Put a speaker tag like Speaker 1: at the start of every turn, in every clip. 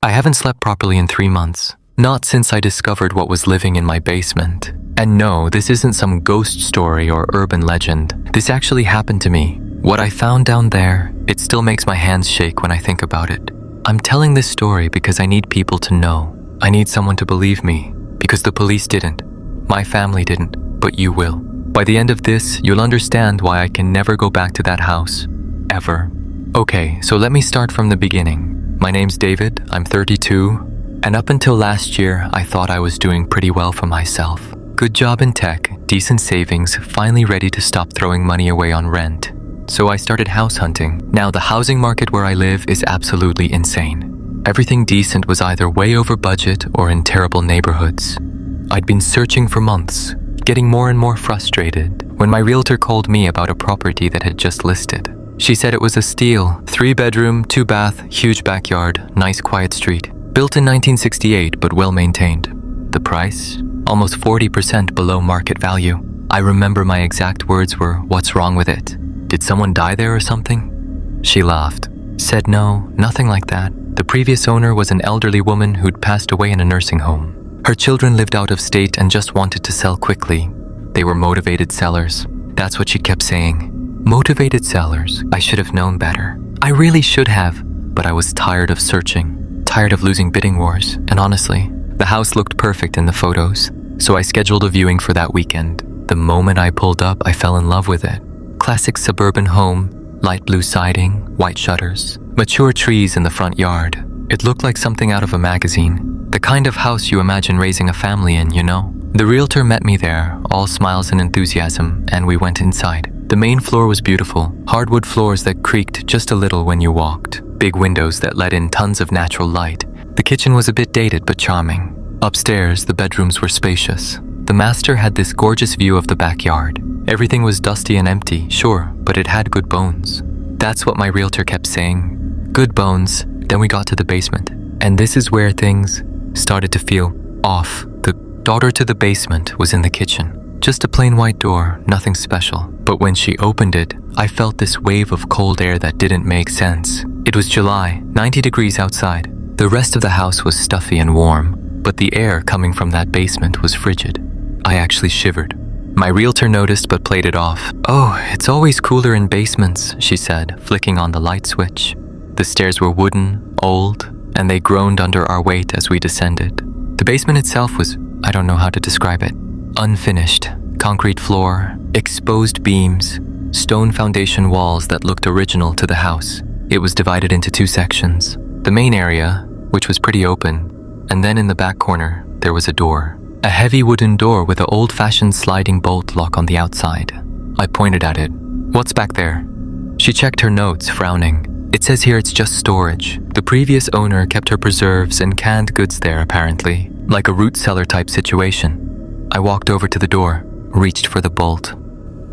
Speaker 1: I haven't slept properly in 3 months. Not since I discovered what was living in my basement. And no, this isn't some ghost story or urban legend. This actually happened to me. What I found down there, it still makes my hands shake when I think about it. I'm telling this story because I need people to know. I need someone to believe me. Because the police didn't. My family didn't. But you will. By the end of this, you'll understand why I can never go back to that house. Ever. Okay, so let me start from the beginning. My name's David, I'm 32, and up until last year, I thought I was doing pretty well for myself. Good job in tech, decent savings, finally ready to stop throwing money away on rent. So I started house hunting. Now the housing market where I live is absolutely insane. Everything decent was either way over budget or in terrible neighborhoods. I'd been searching for months, getting more and more frustrated, when my realtor called me about a property that had just listed. She said it was a steal, 3-bedroom, 2-bath, huge backyard, nice quiet street. Built in 1968, but well maintained. The price? Almost 40% below market value. I remember my exact words were, "What's wrong with it? Did someone die there or something?" She laughed. Said no, nothing like that. The previous owner was an elderly woman who'd passed away in a nursing home. Her children lived out of state and just wanted to sell quickly. They were motivated sellers. That's what she kept saying. Motivated sellers. I should have known better. I really should have, but I was tired of searching, tired of losing bidding wars, and honestly, the house looked perfect in the photos, so I scheduled a viewing for that weekend. The moment I pulled up, I fell in love with it. Classic suburban home, light blue siding, white shutters, mature trees in the front yard. It looked like something out of a magazine. The kind of house you imagine raising a family in, you know? The realtor met me there, all smiles and enthusiasm, and we went inside. The main floor was beautiful, hardwood floors that creaked just a little when you walked, big windows that let in tons of natural light. The kitchen was a bit dated but charming. Upstairs, the bedrooms were spacious. The master had this gorgeous view of the backyard. Everything was dusty and empty, sure, but it had good bones. That's what my realtor kept saying. Good bones. Then we got to the basement. And this is where things started to feel off. The door to the basement was in the kitchen. Just a plain white door, nothing special. But when she opened it, I felt this wave of cold air that didn't make sense. It was July, 90 degrees outside. The rest of the house was stuffy and warm, but the air coming from that basement was frigid. I actually shivered. My realtor noticed but played it off. "Oh, it's always cooler in basements," she said, flicking on the light switch. The stairs were wooden, old, and they groaned under our weight as we descended. The basement itself was, I don't know how to describe it. Unfinished, concrete floor, exposed beams, stone foundation walls that looked original to the house. It was divided into 2 sections. The main area, which was pretty open, and then in the back corner, there was a door. A heavy wooden door with an old-fashioned sliding bolt lock on the outside. I pointed at it. "What's back there?" She checked her notes, frowning. "It says here it's just storage. The previous owner kept her preserves and canned goods there, apparently. Like a root cellar type situation." I walked over to the door, reached for the bolt.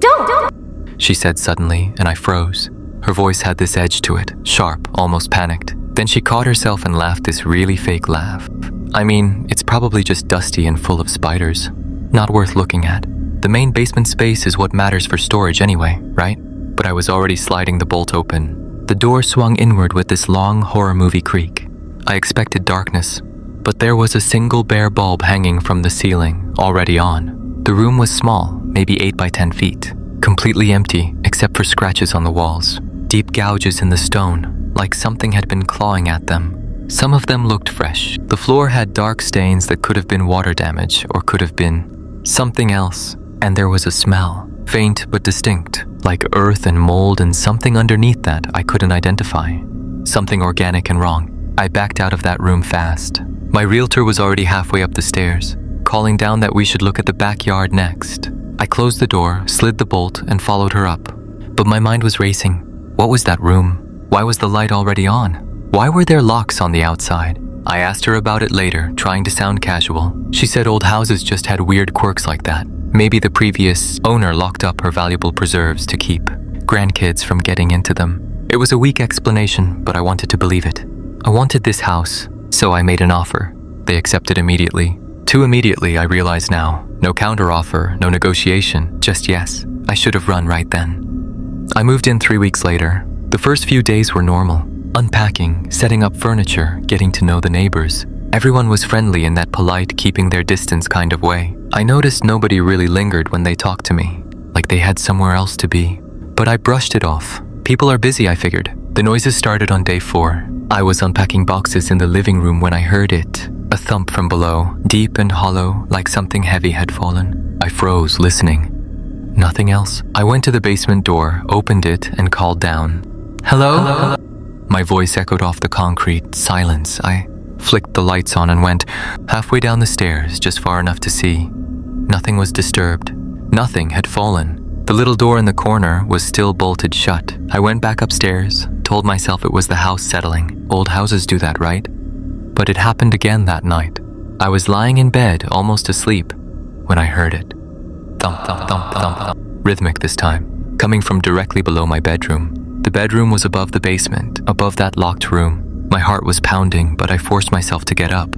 Speaker 1: Don't! She said suddenly, and I froze. Her voice had this edge to it, sharp, almost panicked. Then she caught herself and laughed this really fake laugh. I mean, it's probably just dusty and full of spiders. Not worth looking at. The main basement space is what matters for storage anyway, right? But I was already sliding the bolt open. The door swung inward with this long horror movie creak. I expected darkness, but there was a single bare bulb hanging from the ceiling, already on. The room was small, maybe 8 by 10 feet, completely empty except for scratches on the walls. Deep gouges in the stone, like something had been clawing at them. Some of them looked fresh. The floor had dark stains that could have been water damage or could have been something else. And there was a smell, faint but distinct, like earth and mold and something underneath that I couldn't identify. Something organic and wrong. I backed out of that room fast. My realtor was already halfway up the stairs, calling down that we should look at the backyard next. I closed the door, slid the bolt, and followed her up. But my mind was racing. What was that room? Why was the light already on? Why were there locks on the outside? I asked her about it later, trying to sound casual. She said old houses just had weird quirks like that. Maybe the previous owner locked up her valuable preserves to keep grandkids from getting into them. It was a weak explanation, but I wanted to believe it. I wanted this house, so I made an offer. They accepted immediately. Too immediately, I realize now. No counteroffer, no negotiation, just yes. I should have run right then. I moved in 3 weeks later. The first few days were normal. Unpacking, setting up furniture, getting to know the neighbors. Everyone was friendly in that polite, keeping their distance kind of way. I noticed nobody really lingered when they talked to me, like they had somewhere else to be. But I brushed it off. People are busy, I figured. The noises started on day 4. I was unpacking boxes in the living room when I heard it. A thump from below, deep and hollow, like something heavy had fallen. I froze, listening. Nothing else. I went to the basement door, opened it, and called down. Hello? Hello? My voice echoed off the concrete. Silence. I flicked the lights on and went halfway down the stairs, just far enough to see. Nothing was disturbed. Nothing had fallen. The little door in the corner was still bolted shut. I went back upstairs, told myself it was the house settling. Old houses do that, right? But it happened again that night. I was lying in bed, almost asleep, when I heard it. Thump, thump, thump, thump, thump. Rhythmic this time, coming from directly below my bedroom. The bedroom was above the basement, above that locked room. My heart was pounding, but I forced myself to get up,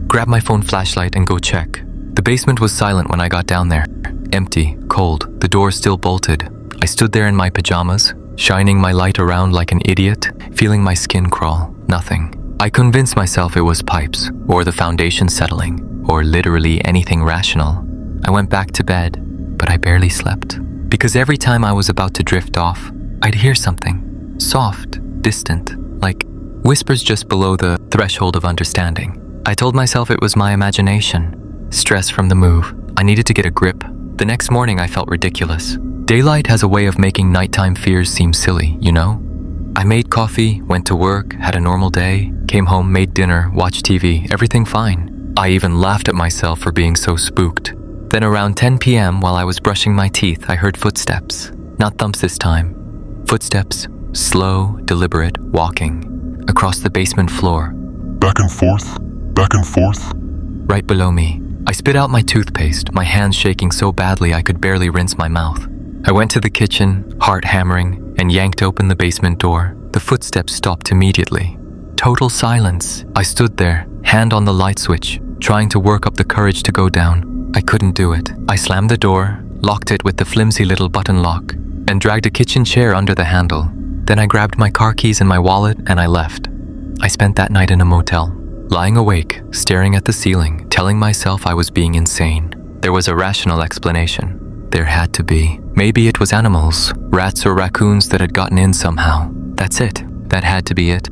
Speaker 1: grab my phone flashlight and go check. The basement was silent when I got down there. Empty, cold, the door still bolted. I stood there in my pajamas, shining my light around like an idiot, feeling my skin crawl. Nothing. I convinced myself it was pipes, or the foundation settling, or literally anything rational. I went back to bed, but I barely slept. Because every time I was about to drift off, I'd hear something, soft, distant, like whispers just below the threshold of understanding. I told myself it was my imagination, stress from the move. I needed to get a grip. The next morning I felt ridiculous. Daylight has a way of making nighttime fears seem silly, you know? I made coffee, went to work, had a normal day, came home, made dinner, watched TV, everything fine. I even laughed at myself for being so spooked. Then around 10 p.m. while I was brushing my teeth, I heard footsteps. Not thumps this time. Footsteps, slow, deliberate, walking, across the basement floor.
Speaker 2: Back and forth, back and forth.
Speaker 1: Right below me. I spit out my toothpaste, my hands shaking so badly I could barely rinse my mouth. I went to the kitchen, heart hammering, and yanked open the basement door. The footsteps stopped immediately. Total silence. I stood there, hand on the light switch, trying to work up the courage to go down. I couldn't do it. I slammed the door, locked it with the flimsy little button lock, and dragged a kitchen chair under the handle. Then I grabbed my car keys and my wallet and I left. I spent that night in a motel, lying awake, staring at the ceiling, telling myself I was being insane. There was a rational explanation. There had to be. Maybe it was animals, rats or raccoons that had gotten in somehow. That's it. That had to be it.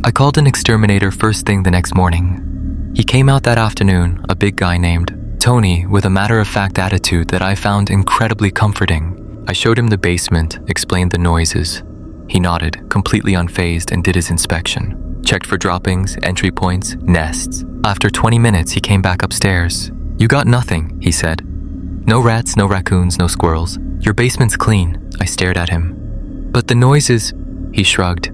Speaker 1: I called an exterminator first thing the next morning. He came out that afternoon, a big guy named Tony, with a matter-of-fact attitude that I found incredibly comforting. I showed him the basement, explained the noises. He nodded, completely unfazed, and did his inspection. Checked for droppings, entry points, nests. After 20 minutes, he came back upstairs. "You got nothing," he said. "No rats, no raccoons, no squirrels. Your basement's clean." I stared at him. "But the noises," he shrugged.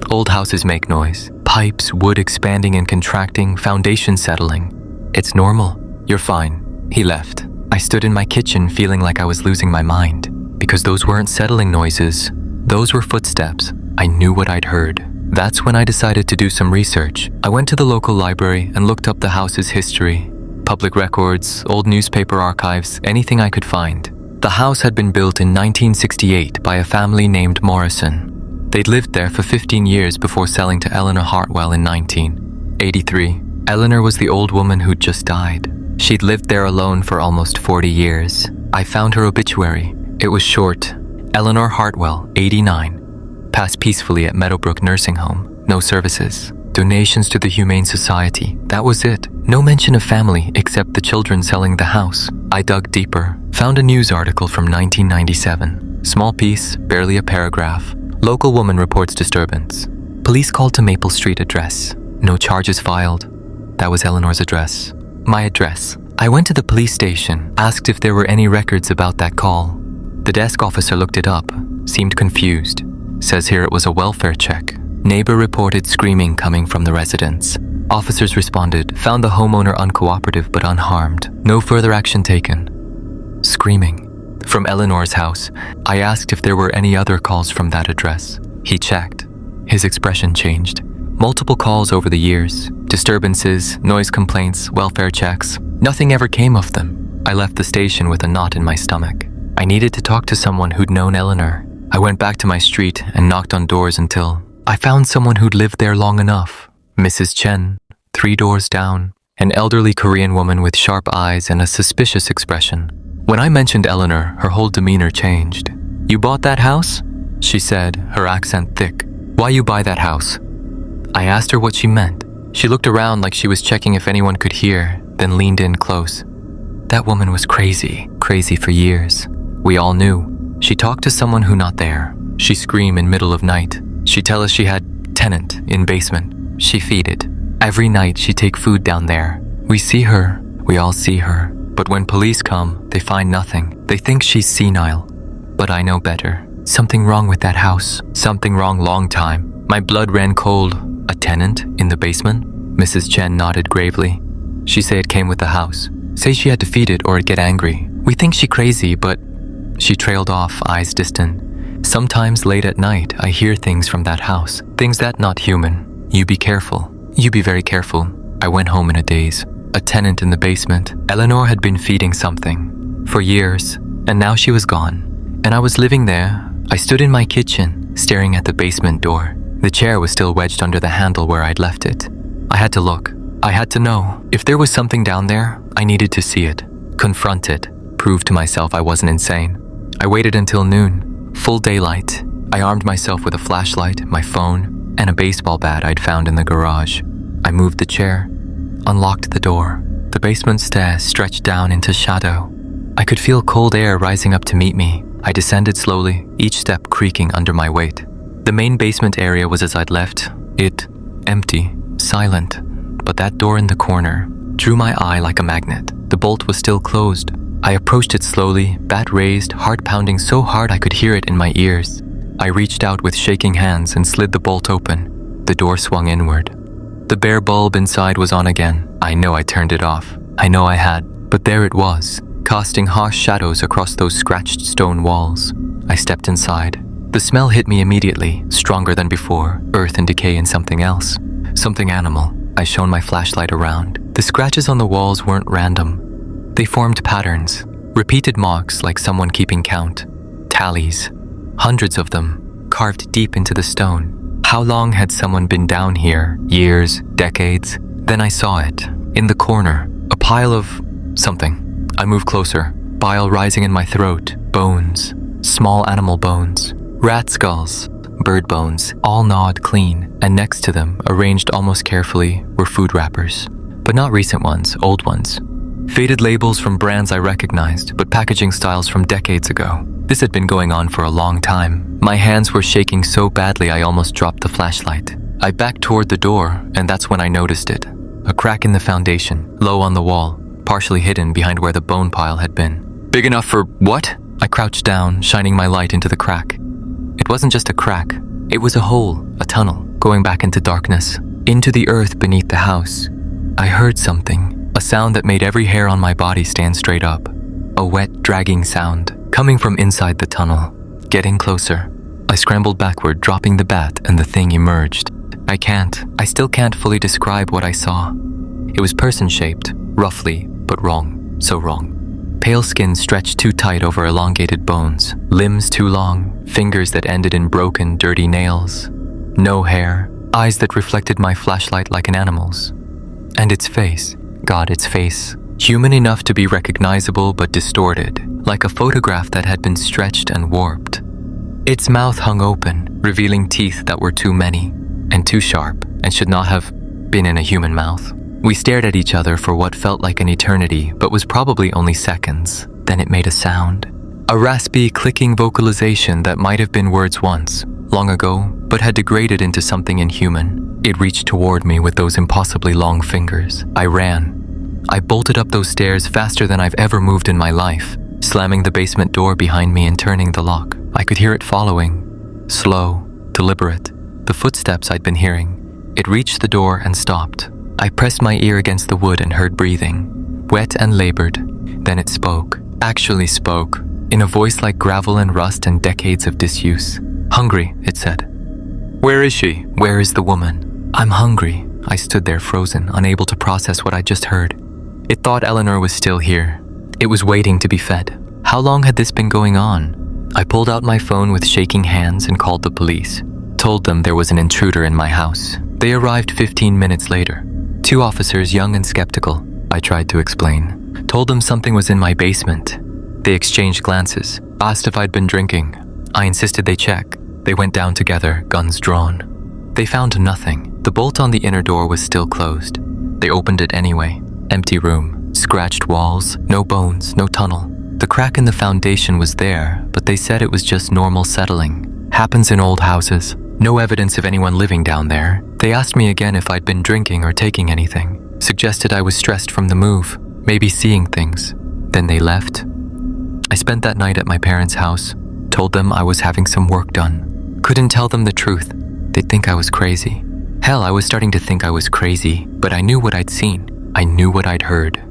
Speaker 1: "Old houses make noise. Pipes, wood expanding and contracting, foundation settling. It's normal. You're fine." He left. I stood in my kitchen feeling like I was losing my mind. Because those weren't settling noises. Those were footsteps. I knew what I'd heard. That's when I decided to do some research. I went to the local library and looked up the house's history. Public records, old newspaper archives, anything I could find. The house had been built in 1968 by a family named Morrison. They'd lived there for 15 years before selling to Eleanor Hartwell in 1983. Eleanor was the old woman who'd just died. She'd lived there alone for almost 40 years. I found her obituary. It was short. Eleanor Hartwell, 89. Passed peacefully at Meadowbrook Nursing Home. No services. Donations to the Humane Society. That was it. No mention of family except the children selling the house. I dug deeper. Found a news article from 1997. Small piece, barely a paragraph. Local woman reports disturbance. Police called to Maple Street address. No charges filed. That was Eleanor's address. My address. I went to the police station, asked if there were any records about that call. The desk officer looked it up, seemed confused. Says here it was a welfare check. Neighbor reported screaming coming from the residence. Officers responded, found the homeowner uncooperative but unharmed. No further action taken. Screaming. From Eleanor's house, I asked if there were any other calls from that address. He checked. His expression changed. Multiple calls over the years. Disturbances, noise complaints, welfare checks. Nothing ever came of them. I left the station with a knot in my stomach. I needed to talk to someone who'd known Eleanor. I went back to my street and knocked on doors until I found someone who'd lived there long enough. Mrs. Chen, 3 doors down, an elderly Korean woman with sharp eyes and a suspicious expression. When I mentioned Eleanor, her whole demeanor changed. "You bought that house?" she said, her accent thick. "Why you buy that house?" I asked her what she meant. She looked around like she was checking if anyone could hear, then leaned in close. That woman was crazy for years. We all knew. She talked to someone who not there. She scream in middle of night. She tell us she had tenant in basement. She feed it. Every night she take food down there. We see her. We all see her. But when police come, they find nothing. They think she's senile. But I know better. Something wrong with that house. Something wrong long time. My blood ran cold. A tenant in the basement? Mrs. Chen nodded gravely. She say it came with the house. Say she had to feed it or it'd get angry. We think she crazy, but she trailed off, eyes distant. Sometimes late at night, I hear things from that house. Things that not human. You be careful. You be very careful. I went home in a daze. A tenant in the basement. Eleanor had been feeding something. For years. And now she was gone. And I was living there. I stood in my kitchen, staring at the basement door. The chair was still wedged under the handle where I'd left it. I had to look. I had to know. If there was something down there, I needed to see it. Confront it. Prove to myself I wasn't insane. I waited until noon. Full daylight. I armed myself with a flashlight, my phone, and a baseball bat I'd found in the garage. I moved the chair, unlocked the door. The basement stairs stretched down into shadow. I could feel cold air rising up to meet me. I descended slowly, each step creaking under my weight. The main basement area was as I'd left it, empty, silent. But that door in the corner drew my eye like a magnet. The bolt was still closed. I approached it slowly, bat raised, heart pounding so hard I could hear it in my ears. I reached out with shaking hands and slid the bolt open. The door swung inward. The bare bulb inside was on again. I know I turned it off. I know I had. But there it was, casting harsh shadows across those scratched stone walls. I stepped inside. The smell hit me immediately, stronger than before, earth and decay and something else. Something animal. I shone my flashlight around. The scratches on the walls weren't random. They formed patterns, repeated marks like someone keeping count. Tallies. Hundreds of them, carved deep into the stone. How long had someone been down here? Years, decades? Then I saw it. In the corner, a pile of something. I moved closer, bile rising in my throat, bones, small animal bones, rat skulls, bird bones, all gnawed clean, and next to them, arranged almost carefully, were food wrappers. But not recent ones, old ones. Faded labels from brands I recognized, but packaging styles from decades ago. This had been going on for a long time. My hands were shaking so badly I almost dropped the flashlight. I backed toward the door, and that's when I noticed it. A crack in the foundation, low on the wall, partially hidden behind where the bone pile had been. Big enough for what? I crouched down, shining my light into the crack. It wasn't just a crack. It was a hole, a tunnel, going back into darkness, into the earth beneath the house. I heard something. A sound that made every hair on my body stand straight up. A wet, dragging sound, coming from inside the tunnel. Getting closer. I scrambled backward, dropping the bat, and the thing emerged. I still can't fully describe what I saw. It was person-shaped, roughly, but wrong. So wrong. Pale skin stretched too tight over elongated bones. Limbs too long. Fingers that ended in broken, dirty nails. No hair. Eyes that reflected my flashlight like an animal's. And its face. God, its face. Human enough to be recognizable but distorted, like a photograph that had been stretched and warped. Its mouth hung open, revealing teeth that were too many, and too sharp, and should not have been in a human mouth. We stared at each other for what felt like an eternity, but was probably only seconds. Then it made a sound. A raspy, clicking vocalization that might have been words once, long ago, but had degraded into something inhuman. It reached toward me with those impossibly long fingers. I ran. I bolted up those stairs faster than I've ever moved in my life, slamming the basement door behind me and turning the lock. I could hear it following. Slow, deliberate. The footsteps I'd been hearing. It reached the door and stopped. I pressed my ear against the wood and heard breathing. Wet and labored. Then it spoke. Actually spoke. In a voice like gravel and rust and decades of disuse. Hungry, it said. Where is she? Where is the woman? I'm hungry. I stood there frozen, unable to process what I just heard. It thought Eleanor was still here. It was waiting to be fed. How long had this been going on? I pulled out my phone with shaking hands and called the police. Told them there was an intruder in my house. They arrived 15 minutes later. 2 officers, young and skeptical, I tried to explain. Told them something was in my basement. They exchanged glances, asked if I'd been drinking. I insisted they check. They went down together, guns drawn. They found nothing. The bolt on the inner door was still closed. They opened it anyway. Empty room, scratched walls, no bones, no tunnel. The crack in the foundation was there, but they said it was just normal settling. Happens in old houses. No evidence of anyone living down there. They asked me again if I'd been drinking or taking anything. Suggested I was stressed from the move, maybe seeing things. Then they left. I spent that night at my parents' house. Told them I was having some work done. Couldn't tell them the truth. They'd think I was crazy. Hell, I was starting to think I was crazy, but I knew what I'd seen. I knew what I'd heard.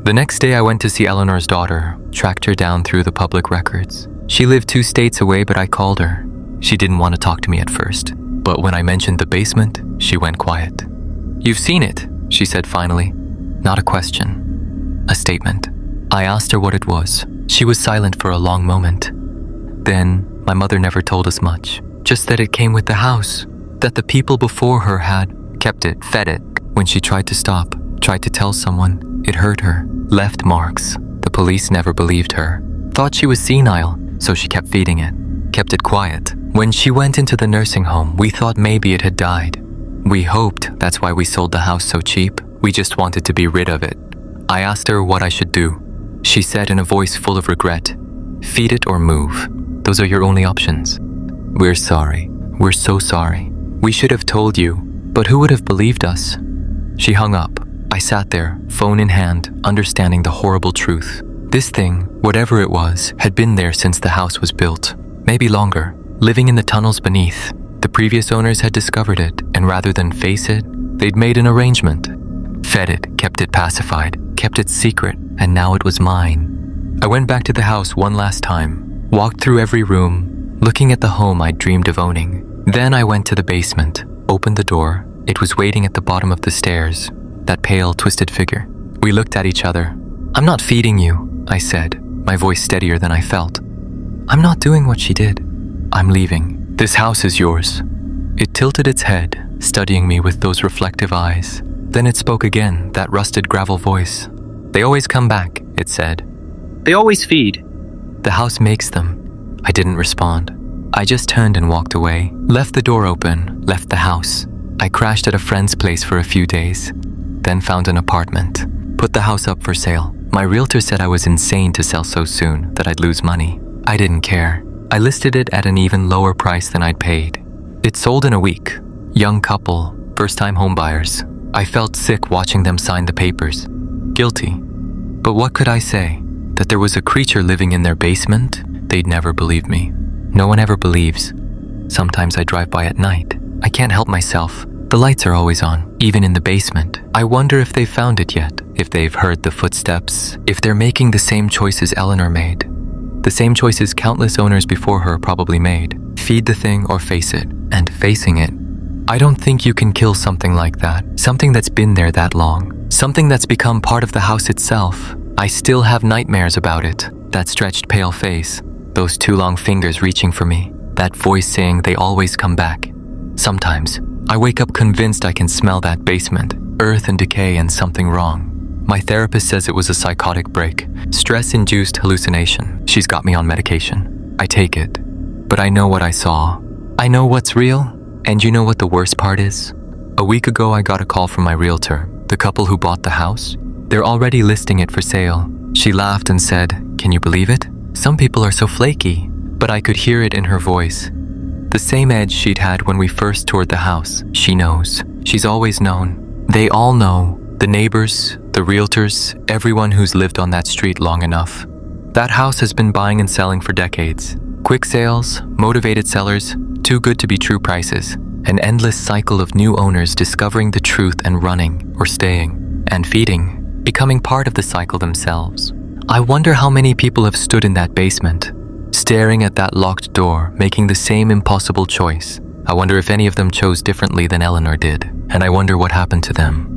Speaker 1: The next day I went to see Eleanor's daughter, tracked her down through the public records. She lived 2 states away, but I called her. She didn't want to talk to me at first, but when I mentioned the basement, she went quiet. "You've seen it," she said finally. Not a question, a statement. I asked her what it was. She was silent for a long moment. Then, my mother never told us much, just that it came with the house, that the people before her had kept it, fed it. When she tried to stop, tried to tell someone, it hurt her, left marks. The police never believed her, thought she was senile, so she kept feeding it, kept it quiet. When she went into the nursing home, we thought maybe it had died. We hoped that's why we sold the house so cheap. We just wanted to be rid of it. I asked her what I should do. She said in a voice full of regret, "Feed it or move. Those are your only options. We're sorry. We're so sorry. We should have told you, but who would have believed us?" She hung up. I sat there, phone in hand, understanding the horrible truth. This thing, whatever it was, had been there since the house was built. Maybe longer, living in the tunnels beneath. The previous owners had discovered it, and rather than face it, they'd made an arrangement. Fed it, kept it pacified, kept it secret, and now it was mine. I went back to the house one last time, walked through every room, looking at the home I'd dreamed of owning. Then I went to the basement, opened the door. It was waiting at the bottom of the stairs, that pale, twisted figure. We looked at each other. "I'm not feeding you," I said, my voice steadier than I felt. "I'm not doing what she did. I'm leaving. This house is yours." It tilted its head, studying me with those reflective eyes. Then it spoke again, that rusted gravel voice. "They always come back," it said. "They always feed. The house makes them." I didn't respond. I just turned and walked away, left the door open, left the house. I crashed at a friend's place for a few days, then found an apartment, put the house up for sale. My realtor said I was insane to sell so soon, that I'd lose money. I didn't care. I listed it at an even lower price than I'd paid. It sold in a week. Young couple, first-time homebuyers. I felt sick watching them sign the papers. Guilty. But what could I say? That there was a creature living in their basement? They'd never believe me. No one ever believes. Sometimes I drive by at night. I can't help myself. The lights are always on, even in the basement. I wonder if they've found it yet, if they've heard the footsteps, if they're making the same choices Eleanor made. The same choices countless owners before her probably made. Feed the thing or face it, and facing it. I don't think you can kill something like that, something that's been there that long, something that's become part of the house itself. I still have nightmares about it. That stretched pale face, those 2 long fingers reaching for me, that voice saying they always come back. Sometimes, I wake up convinced I can smell that basement, earth and decay and something wrong. My therapist says it was a psychotic break, stress-induced hallucination. She's got me on medication. I take it, but I know what I saw. I know what's real, and you know what the worst part is? A week ago I got a call from my realtor, the couple who bought the house. They're already listing it for sale. She laughed and said, "Can you believe it? Some people are so flaky." But I could hear it in her voice. The same edge she'd had when we first toured the house. She knows. She's always known. They all know. The neighbors, the realtors, everyone who's lived on that street long enough. That house has been buying and selling for decades. Quick sales, motivated sellers, too good to be true prices. An endless cycle of new owners discovering the truth and running, or staying, and feeding, becoming part of the cycle themselves. I wonder how many people have stood in that basement, staring at that locked door, making the same impossible choice. I wonder if any of them chose differently than Eleanor did, and I wonder what happened to them.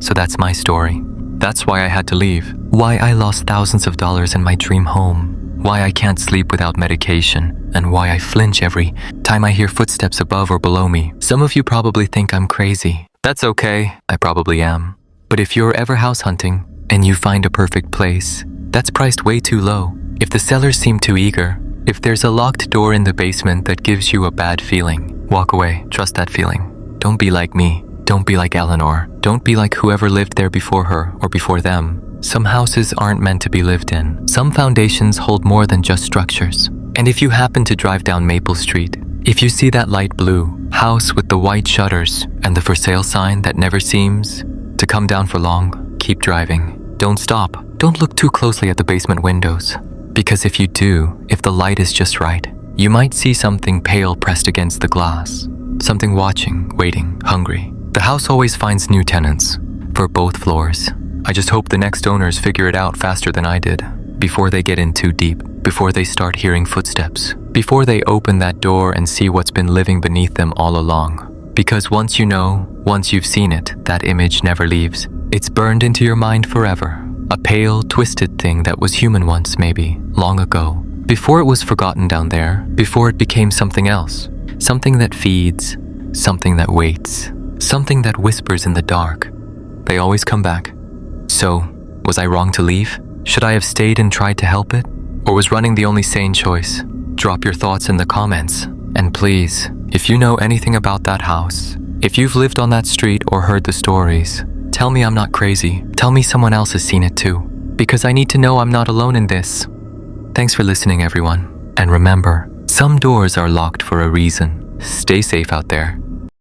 Speaker 1: So that's my story. That's why I had to leave. Why I lost thousands of dollars in my dream home. why I can't sleep without medication, and why I flinch every time I hear footsteps above or below me. Some of you probably think I'm crazy. That's okay, I probably am. But if you're ever house hunting and you find a perfect place, that's priced way too low. If the sellers seem too eager, if there's a locked door in the basement that gives you a bad feeling, walk away. Trust that feeling. Don't be like me. Don't be like Eleanor. Don't be like whoever lived there before her or before them. Some houses aren't meant to be lived in. Some foundations hold more than just structures. And if you happen to drive down Maple Street, if you see that light blue house with the white shutters and the for sale sign that never seems to come down for long, keep driving. Don't stop. Don't look too closely at the basement windows. Because if you do, if the light is just right, you might see something pale pressed against the glass. Something watching, waiting, hungry. The house always finds new tenants for both floors. I just hope the next owners figure it out faster than I did, before they get in too deep, before they start hearing footsteps, before they open that door and see what's been living beneath them all along. Because once you know, once you've seen it, that image never leaves. It's burned into your mind forever. A pale, twisted thing that was human once, maybe, long ago. Before it was forgotten down there, before it became something else. Something that feeds, something that waits, something that whispers in the dark. They always come back. So, was I wrong to leave? Should I have stayed and tried to help it? Or was running the only sane choice? Drop your thoughts in the comments. And please, if you know anything about that house, if you've lived on that street or heard the stories, tell me I'm not crazy. Tell me someone else has seen it too. Because I need to know I'm not alone in this. Thanks for listening, everyone. And remember, some doors are locked for a reason. Stay safe out there.